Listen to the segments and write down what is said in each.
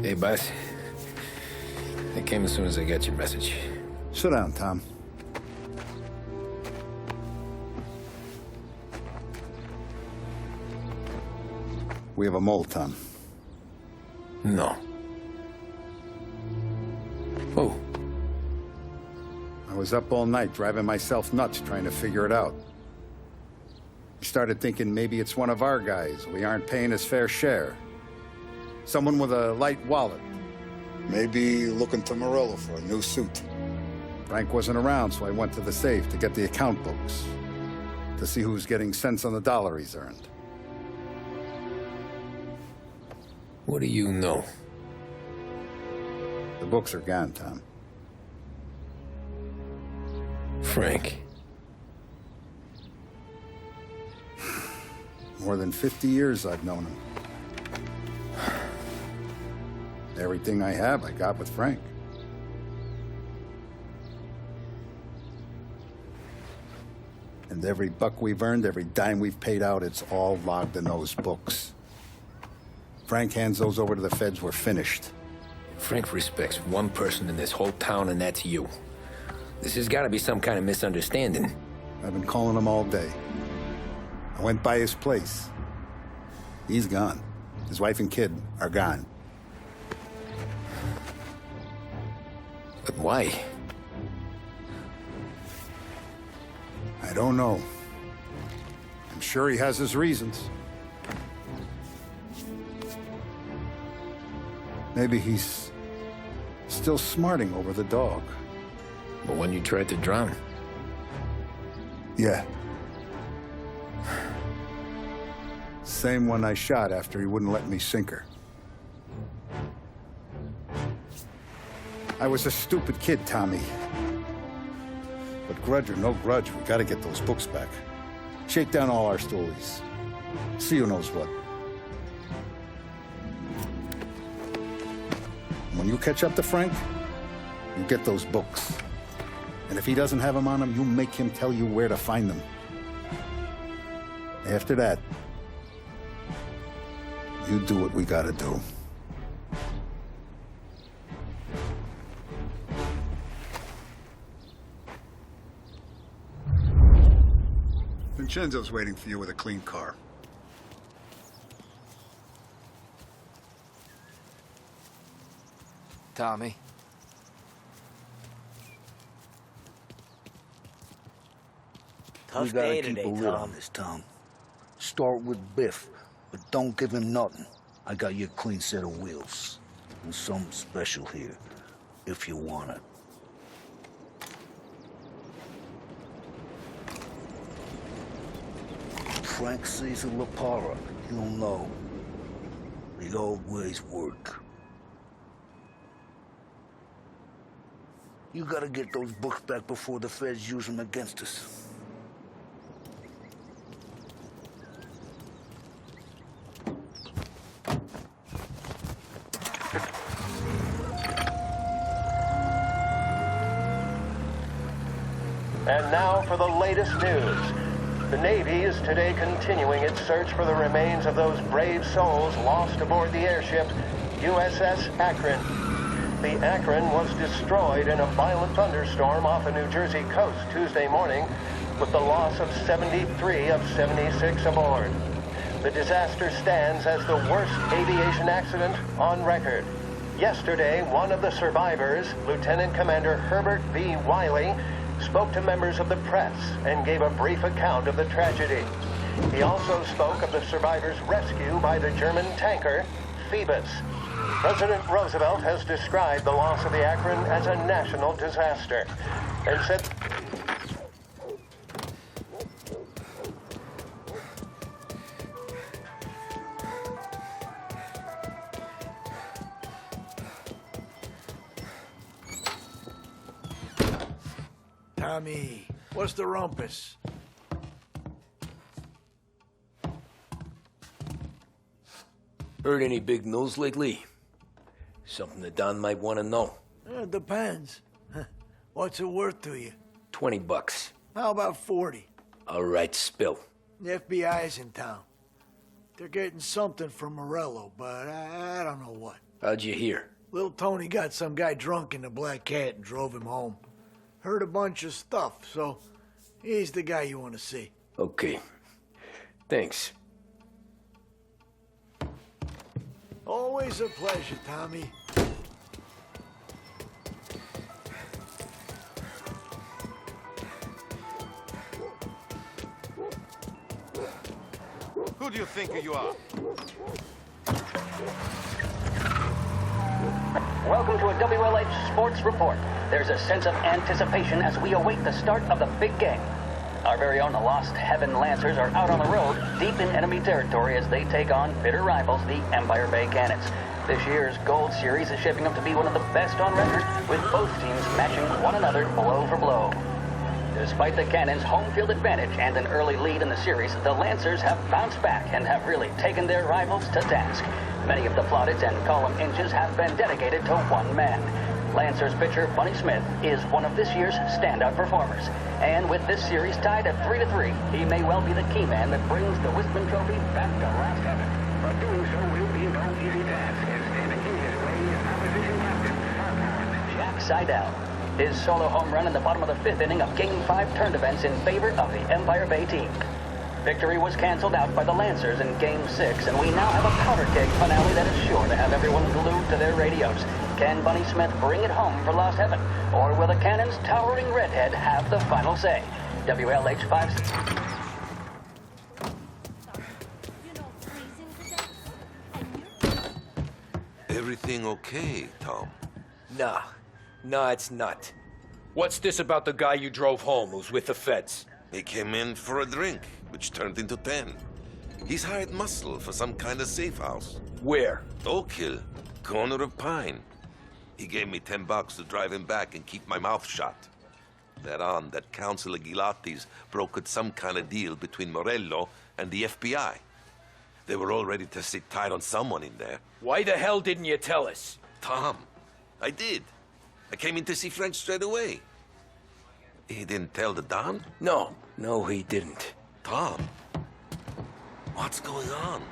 Hey, boss. I came as soon as I got your message. Sit down, Tom. We have a mole, Tom. No. Oh. I was up all night driving myself nuts trying to figure it out. I started thinking maybe it's one of our guys. We aren't paying his fair share. Someone with a light wallet. Maybe looking to Morello for a new suit. Frank wasn't around, so I went to the safe to get the account books. To see who's getting cents on the dollar he's earned. What do you know? The books are gone, Tom. Frank. More than 50 years I've known him. Everything I have, I got with Frank. And every buck we've earned, every dime we've paid out, it's all logged in those books. Frank hands those over to the feds, we're finished. Frank respects one person in this whole town, and that's you. This has got to be some kind of misunderstanding. I've been calling him all day. I went by his place. He's gone. His wife and kid are gone. But why? I don't know. I'm sure he has his reasons. Maybe he's still smarting over the dog. The one you tried to drown? Yeah. Same one I shot after he wouldn't let me sink her. I was a stupid kid, Tommy. But grudge or no grudge, we gotta get those books back. Shake down all our stories. See who knows what. When you catch up to Frank, you get those books. And if he doesn't have them on him, you make him tell you where to find them. After that, you do what we gotta do. Vincenzo's waiting for you with a clean car. Tommy. We gotta keep a lid on this, Tom. Start with Biff, but don't give him nothing. I got you a clean set of wheels. And something special here, if you want it. Frank sees a La Parra, he'll know. The old ways work. You gotta get those books back before the feds use them against us. And now for the latest news. The Navy is today continuing its search for the remains of those brave souls lost aboard the airship USS Akron. The Akron was destroyed in a violent thunderstorm off the New Jersey coast Tuesday morning, with the loss of 73 of 76 aboard. The disaster stands as the worst aviation accident on record. Yesterday, one of the survivors, Lieutenant Commander Herbert B. Wiley, spoke to members of the press and gave a brief account of the tragedy. He also spoke of the survivors' rescue by the German tanker, Phoebus. President Roosevelt has described the loss of the Akron as a national disaster and said... Tommy, what's the rumpus? Heard any big news lately? Something that Don might want to know. It depends. What's it worth to you? $20. How about 40? All right, spill. The FBI's in town. They're getting something from Morello, but I don't know what. How'd you hear? Little Tony got some guy drunk in the Black Cat and drove him home. Heard a bunch of stuff, so he's the guy you want to see. Okay. Thanks. Always a pleasure, Tommy. Who do you think you are? Welcome to a WLH Sports Report. There's a sense of anticipation as we await the start of the big game. Our very own Lost Heaven Lancers are out on the road, deep in enemy territory as they take on bitter rivals, the Empire Bay Cannons. This year's Gold Series is shaping up to be one of the best on record, with both teams matching one another blow for blow. Despite the Cannons' home field advantage and an early lead in the series, the Lancers have bounced back and have really taken their rivals to task. Many of the plaudits and column inches have been dedicated to one man. Lancers pitcher Bunny Smith is one of this year's standout performers. And with this series tied at 3-3, he may well be the key man that brings the Wiseman Trophy back to Last Heaven. But doing so will be no easy task, as standing in his way is opposition captain Jack Seidel. His solo home run in the bottom of the fifth inning of Game 5 turned events in favor of the Empire Bay team. Victory was canceled out by the Lancers in Game 6, and we now have a powder keg finale that is sure to have everyone glued to their radios. Can Bunny Smith bring it home for Lost Heaven, or will the Cannons' towering redhead have the final say? WLH 5... Everything okay, Tom? Nah, it's not. What's this about the guy you drove home who's with the feds? He came in for a drink, which turned into 10. He's hired muscle for some kind of safe house. Where? Oak Hill, corner of Pine. He gave me $10 to drive him back and keep my mouth shut. Thereon, that Councilor Gilatti's brokered some kind of deal between Morello and the FBI. They were all ready to sit tight on someone in there. Why the hell didn't you tell us? Tom, I did. I came in to see French straight away. He didn't tell the Don? No, he didn't. Tom, what's going on?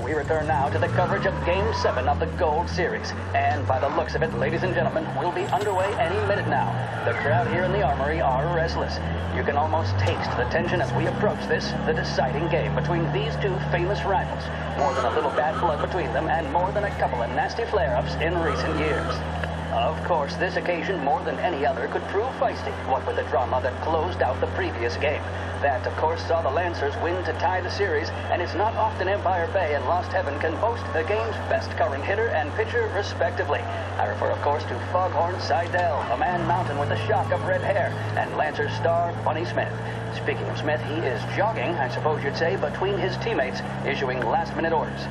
We return now to the coverage of Game 7 of the Gold Series. And by the looks of it, ladies and gentlemen, we'll be underway any minute now. The crowd here in the Armory are restless. You can almost taste the tension as we approach this, the deciding game between these two famous rivals. More than a little bad blood between them, and more than a couple of nasty flare-ups in recent years. Of course, this occasion, more than any other, could prove feisty, what with the drama that closed out the previous game. That, of course, saw the Lancers win to tie the series, and it's not often Empire Bay and Lost Heaven can boast the game's best current hitter and pitcher, respectively. I refer, of course, to Foghorn Seidel, a man mountain with a shock of red hair, and Lancers star Bunny Smith. Speaking of Smith, he is jogging, I suppose you'd say, between his teammates, issuing last-minute orders.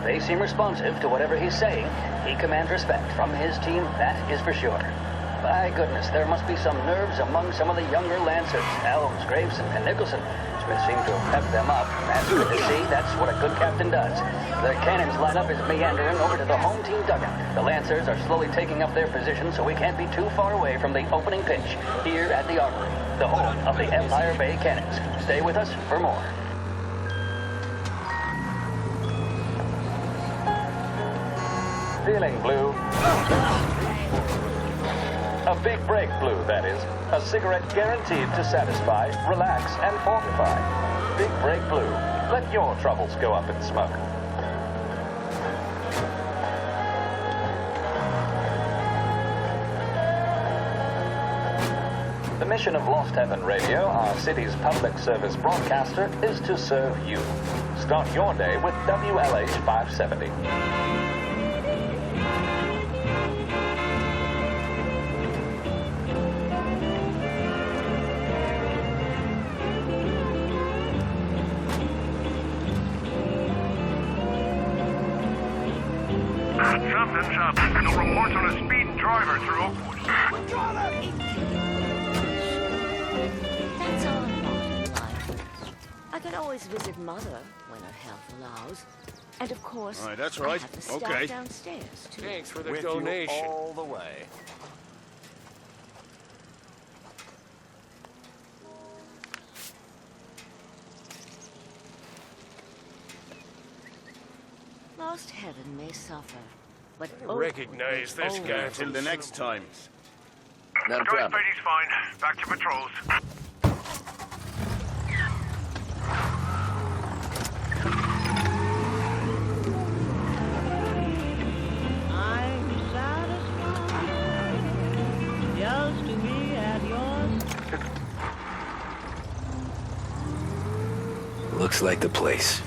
They seem responsive to whatever he's saying. He commands respect from his team, that is for sure. By goodness, there must be some nerves among some of the younger Lancers, Elms, Graveson, and Nicholson. Smith seemed to have pepped them up. That's good to see. That's what a good captain does. The Cannons lineup is meandering over to the home team dugout. The Lancers are slowly taking up their position, so we can't be too far away from the opening pitch here at the Armory, the home of the Empire Bay Cannons. Stay with us for more. Feeling blue? A big break blue, that is. A cigarette guaranteed to satisfy, relax, and fortify. Big break blue. Let your troubles go up in smoke. The mission of Lost Heaven Radio, our city's public service broadcaster, is to serve you. Start your day with WLH 570. Something's up. No reports on a speed driver through Oakwood. That's our lot in life. I can always visit Mother when her health allows. And of course, All right, that's I right. have the staff Okay. downstairs, too. Thanks for the With donation. you all the way. Lost heaven may suffer, but Recognize this guy. Till the next time. Not a Sky problem. Spidey's fine. Back to patrols. I'm satisfied just to be at yours. Looks like the place.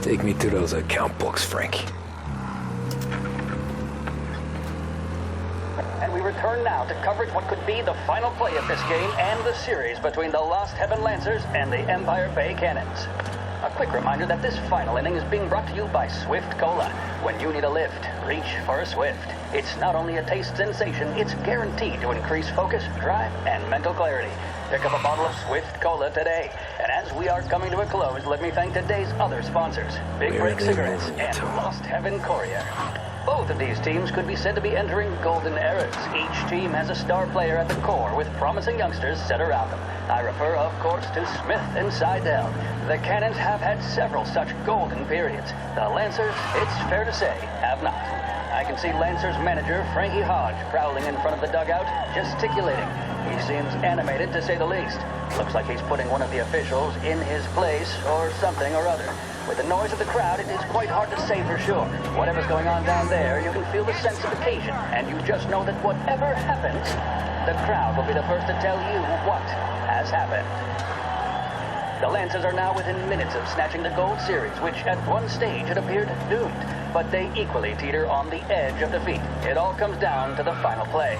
Take me to those account books, Frank. And we return now to coverage what could be the final play of this game and the series between the Lost Heaven Lancers and the Empire Bay Cannons. A quick reminder that this final inning is being brought to you by Swift Cola. When you need a lift, reach for a Swift. It's not only a taste sensation, it's guaranteed to increase focus, drive, and mental clarity. Pick up a bottle of Swift Cola today. And as we are coming to a close, let me thank today's other sponsors, Big Where Break are they Cigarettes rolling it and to? Lost Heaven Courier. Both of these teams could be said to be entering golden eras. Each team has a star player at the core with promising youngsters set around them. I refer, of course, to Smith and Seidel. The Cannons have had several such golden periods. The Lancers, it's fair to say, have not. I can see Lancers manager Frankie Hodge prowling in front of the dugout, gesticulating. He seems animated, to say the least. Looks like he's putting one of the officials in his place or something or other. With the noise of the crowd, it is quite hard to say for sure. Whatever's going on down there, you can feel the sense of occasion, and you just know that whatever happens, the crowd will be the first to tell you what has happened. The Lancers are now within minutes of snatching the Gold Series, which at one stage had appeared doomed, but they equally teeter on the edge of defeat. It all comes down to the final play.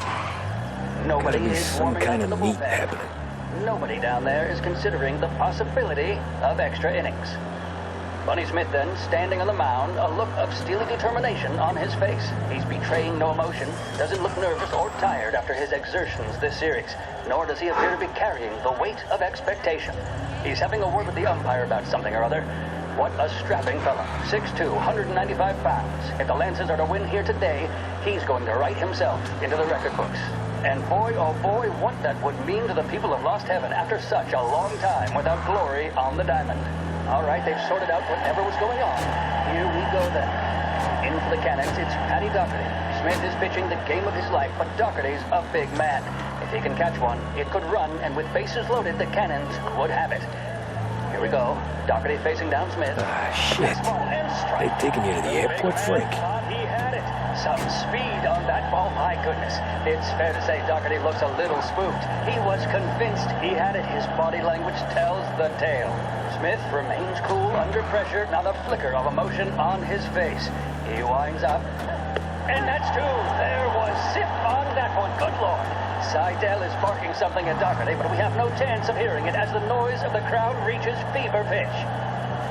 Nobody Gotta be is some warming up kind in the of meat bullpen. happening. Nobody down there is considering the possibility of extra innings. Bunny Smith then, standing on the mound, a look of steely determination on his face. He's betraying no emotion, doesn't look nervous or tired after his exertions this series, nor does he appear to be carrying the weight of expectation. He's having a word with the umpire about something or other. What a strapping fella. 6'2", 195 pounds. If the Lancers are to win here today, he's going to write himself into the record books. And boy, oh boy, what that would mean to the people of Lost Heaven after such a long time without glory on the diamond. All right, they've sorted out whatever was going on. Here we go then. In for the Cannons, it's Paddy Doherty. Smith is pitching the game of his life, but Doherty's a big man. If he can catch one, it could run, and with bases loaded, the Cannons would have it. Here we go. Doherty facing down Smith. Shit. Fastball and strike. They taking you to the airport, Frank? Thought he had it. Some speed on that ball, my goodness. It's fair to say Doherty looks a little spooked. He was convinced he had it. His body language tells the tale. Smith remains cool under pressure, not a flicker of emotion on his face. He winds up. And that's two. There was zip on that one. Good Lord. Seidel is barking something at Doherty, but we have no chance of hearing it as the noise of the crowd reaches fever pitch.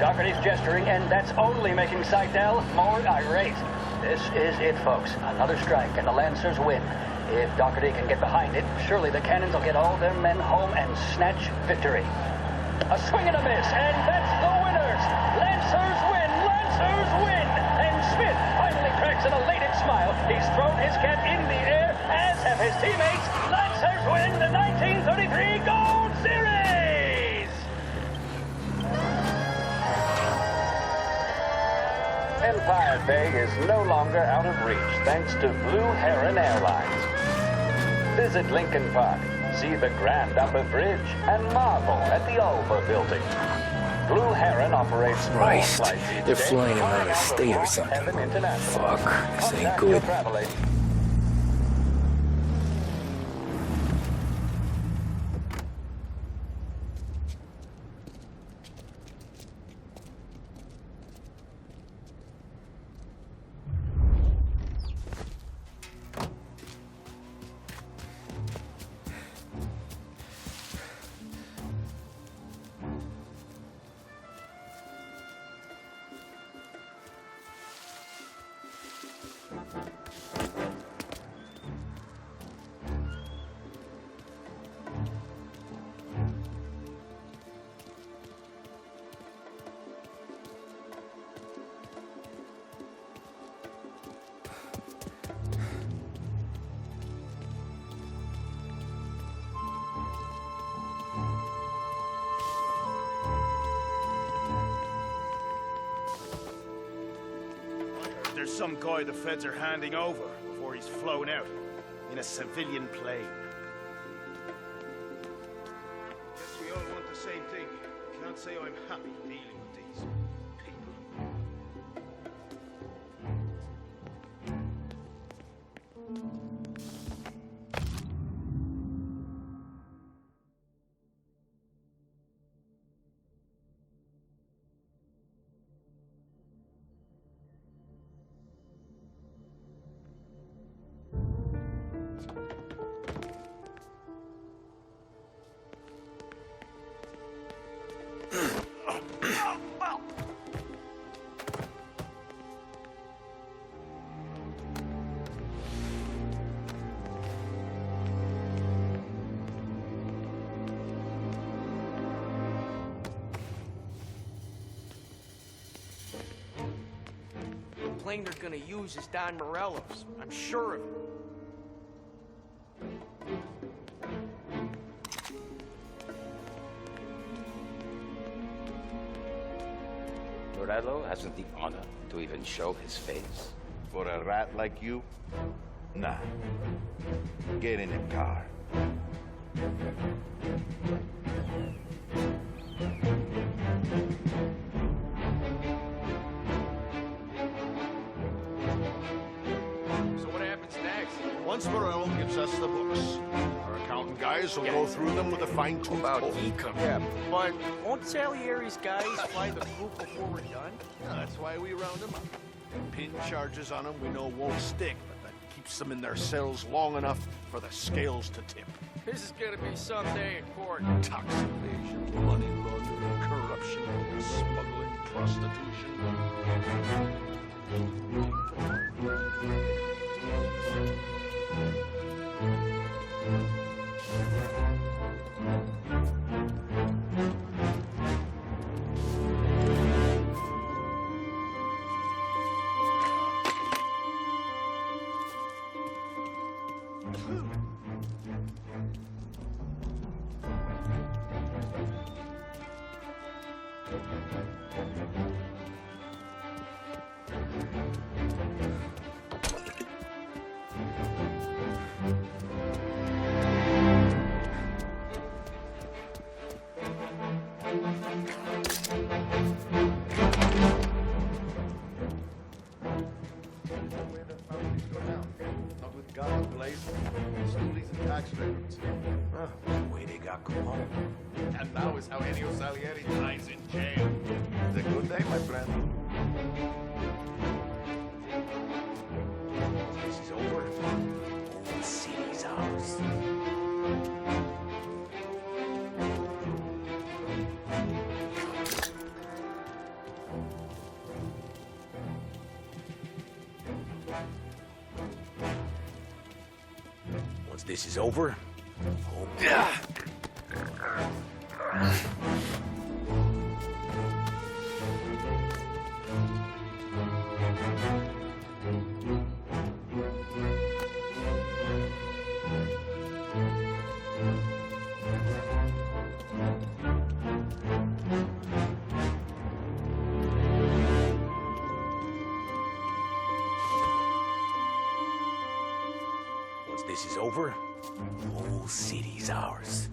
Doherty's gesturing, and that's only making Seidel more irate. This is it, folks. Another strike, and the Lancers win. If Doherty can get behind it, surely the Cannons will get all their men home and snatch victory. A swing and a miss, and that's the winners! Lancers win! Lancers win! And Smith finally cracks an elated smile. He's thrown his cap in the air, as have his teammates. Lancers win the 1933 Gold Series! Empire Bay is no longer out of reach thanks to Blue Heron Airlines. Visit Lincoln Park, See the Grand Upper Bridge and marvel at the Ulva building. Blue Heron operates small Christ, flights each they're day, flying him out flying of state or Long something. Heaven International. Fuck, this ain't Contact your good. travel agent. There's some guy the feds are handing over before he's flown out in a civilian plane. Guess we all want the same thing. Can't say I'm happy dealing with these people. The plane they're gonna use is Don Morello's. I'm sure of it. Morello hasn't the honor to even show his face. For a rat like you? Nah. Get in the car. So what happens next? Once Morello gives us the books, our accountant guys will go through them with a fine-tooth comb. Yeah, but won't Salieri's guys fly the coop before we're done? Yeah, that's why we round them up. Pin charges on them we know won't stick, but that keeps them in their cells long enough for the scales to tip. This is gonna be some day in court. Tax evasion, money laundering, corruption, smuggling, prostitution. And now is how Ennio Salieri dies in jail. It's a good day, my friend. This is over. Old city's ours. Once this is over, once this is over, Whole city's ours.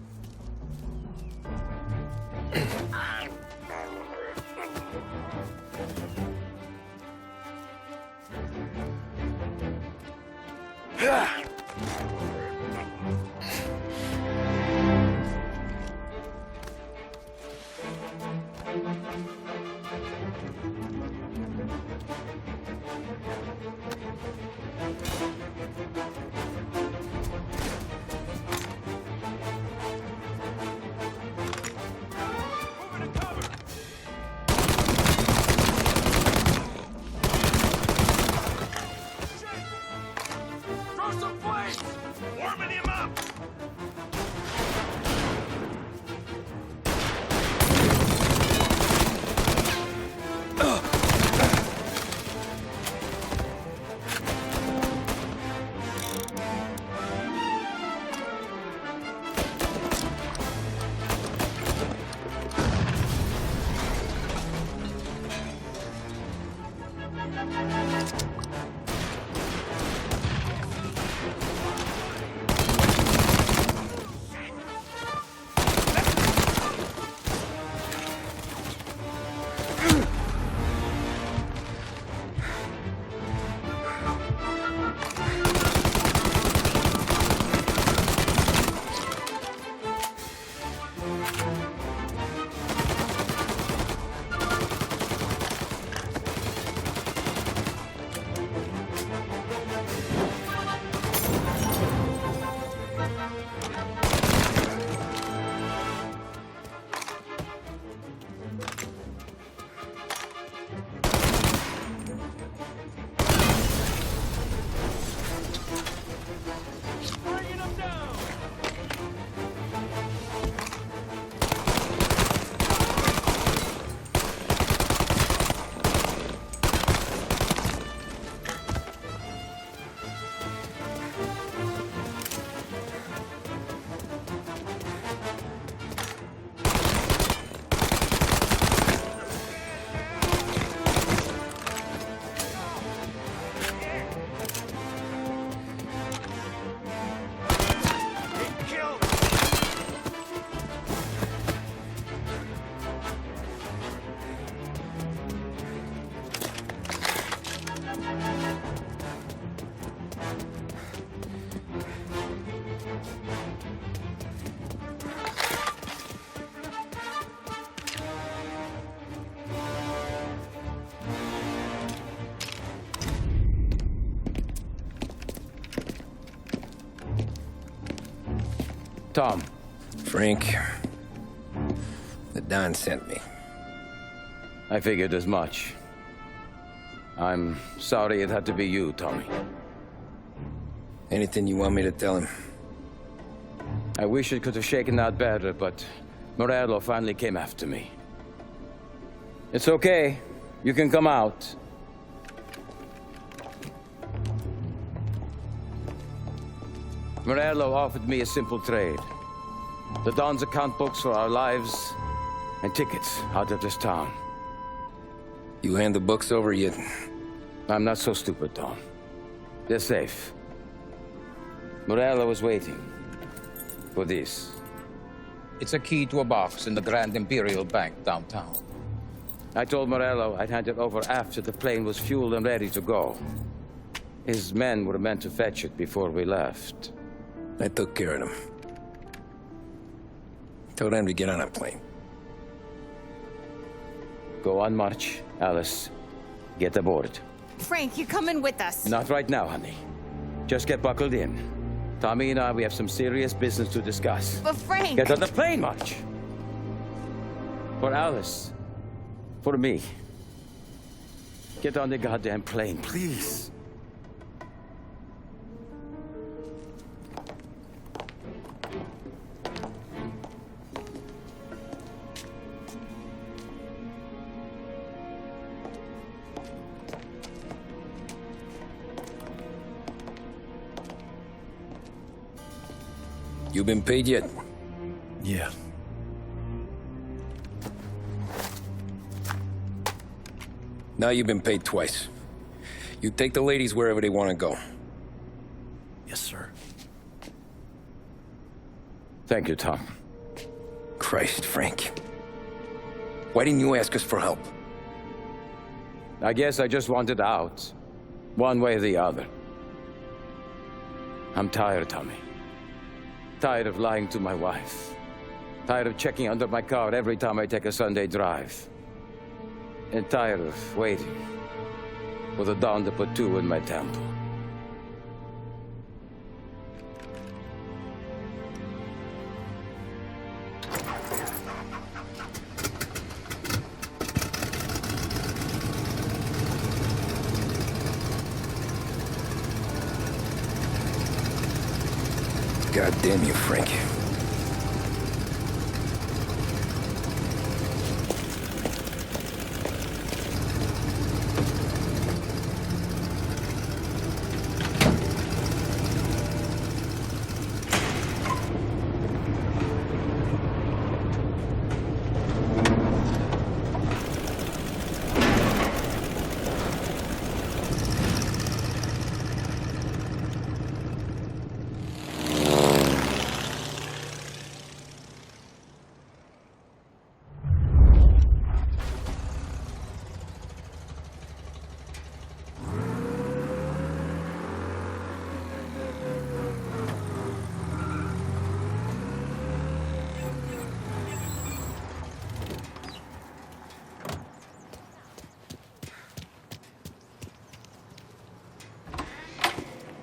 Tom. Frank. The Don sent me. I figured as much. I'm sorry it had to be you, Tommy. Anything you want me to tell him? I wish it could have shaken out better, but Morello finally came after me. It's okay. You can come out. Morello offered me a simple trade. The Don's account books for our lives and tickets out of this town. You hand the books over yet? I'm not so stupid, Don. They're safe. Morello was waiting for this. It's a key to a box in the Grand Imperial Bank downtown. I told Morello I'd hand it over after the plane was fueled and ready to go. His men were meant to fetch it before we left. I took care of them. Told them to get on a plane. Go on, March. Alice, get aboard. Frank, you're coming with us. Not right now, honey. Just get buckled in. Tommy and I, we have some serious business to discuss. But Frank... Get on the plane, March! For Alice. For me. Get on the goddamn plane, please. You been paid yet? Yeah. Now you've been paid twice. You take the ladies wherever they want to go. Yes, sir. Thank you, Tom. Christ, Frank. Why didn't you ask us for help? I guess I just wanted out. One way or the other. I'm tired, Tommy. Tired of lying to my wife. Tired of checking under my car every time I take a Sunday drive. And tired of waiting for the dawn to put two in my temple. God damn you, Frank.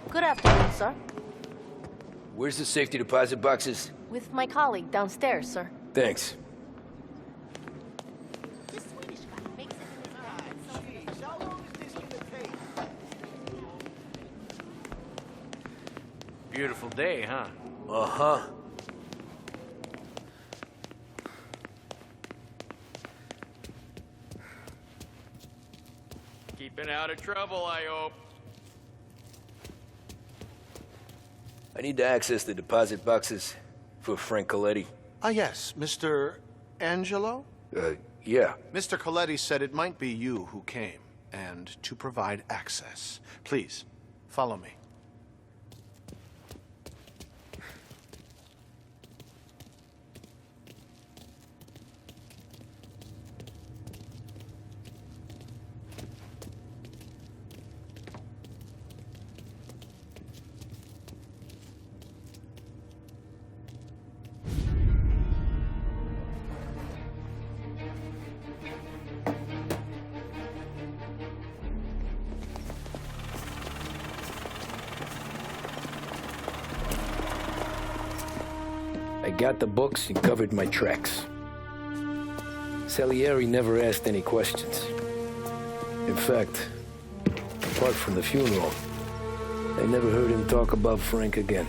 Good afternoon, sir. Where's the safety deposit boxes? With my colleague downstairs, sir. Thanks. Beautiful day, huh? Uh-huh. Keeping out of trouble, I hope. I need to access the deposit boxes for Frank Coletti. Ah, yes, Mr. Angelo? Yeah. Mr. Coletti said it might be you who came, and to provide access. Please, follow me. I got the books and covered my tracks. Salieri never asked any questions. In fact, apart from the funeral, I never heard him talk about Frank again.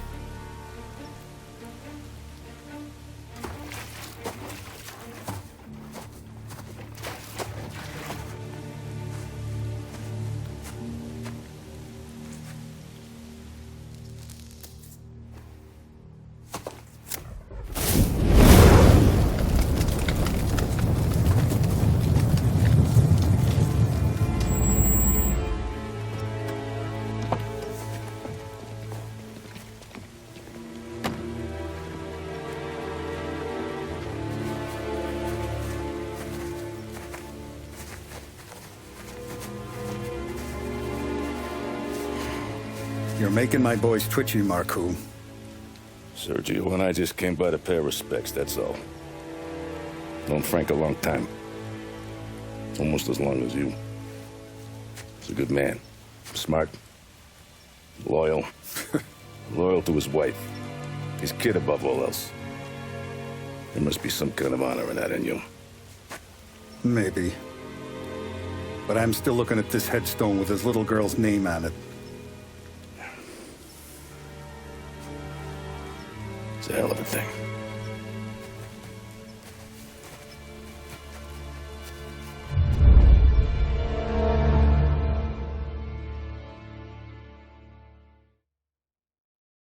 You're making my boys twitchy, Marcoux. Sergio and I just came by to pay respects, that's all. Known Frank a long time. Almost as long as you. He's a good man. Smart. Loyal. Loyal to his wife. His kid above all else. There must be some kind of honor in that in you. Maybe. But I'm still looking at this headstone with his little girl's name on it. It's a hell of a thing.